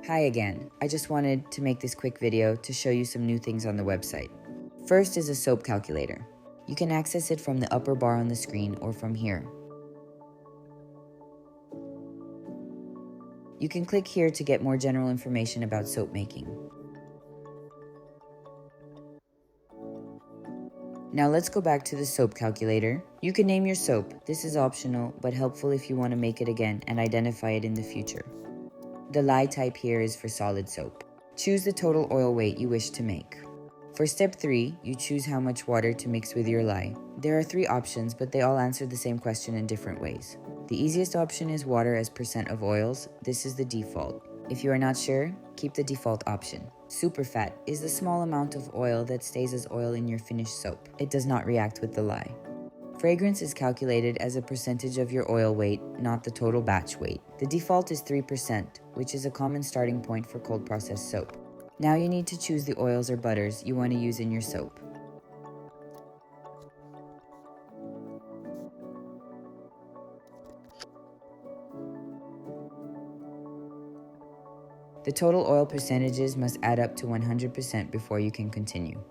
Hi again, I just wanted to make this quick video to show you some new things on the website. First is a soap calculator. You can access it from the upper bar on the screen or from here. You can click here to get more general information about soap making. Now let's go back to the soap calculator. You can name your soap. This is optional, but helpful if you want to make it again and identify it in the future. The lye type here is for solid soap. Choose the total oil weight you wish to make. For step 3, you choose how much water to mix with your lye. There are 3 options, but they all answer the same question in different ways. The easiest option is water as % of oils. This is the default. If you are not sure, keep the default option. Superfat is the small amount of oil that stays as oil in your finished soap. It does not react with the lye. Fragrance is calculated as a percentage of your oil weight, not the total batch weight. The default is 3%, which is a common starting point for cold processed soap. Now you need to choose the oils or butters you want to use in your soap. The total oil percentages must add up to 100% before you can continue.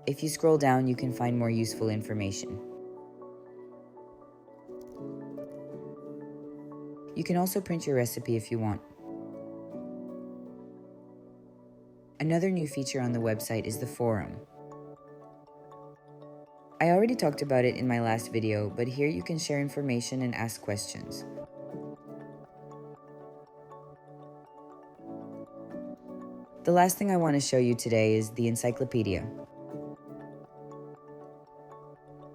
If you scroll down, you can find more useful information. You can also print your recipe if you want. Another new feature on the website is the forum. I already talked about it in my last video, but here you can share information and ask questions. The last thing I want to show you today is the encyclopedia.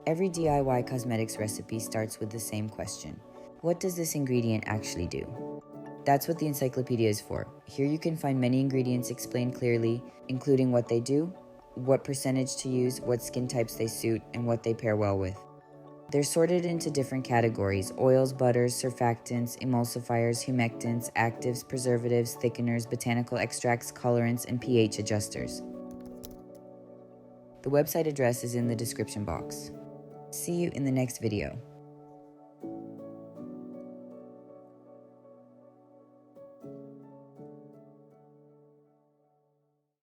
Every DIY cosmetics recipe starts with the same question. What does this ingredient actually do? That's what the encyclopedia is for. Here you can find many ingredients explained clearly, including what they do, what percentage to use, what skin types they suit, and what they pair well with. They're sorted into different categories: oils, butters, surfactants, emulsifiers, humectants, actives, preservatives, thickeners, botanical extracts, colorants, and pH adjusters. The website address is in the description box. See you in the next video.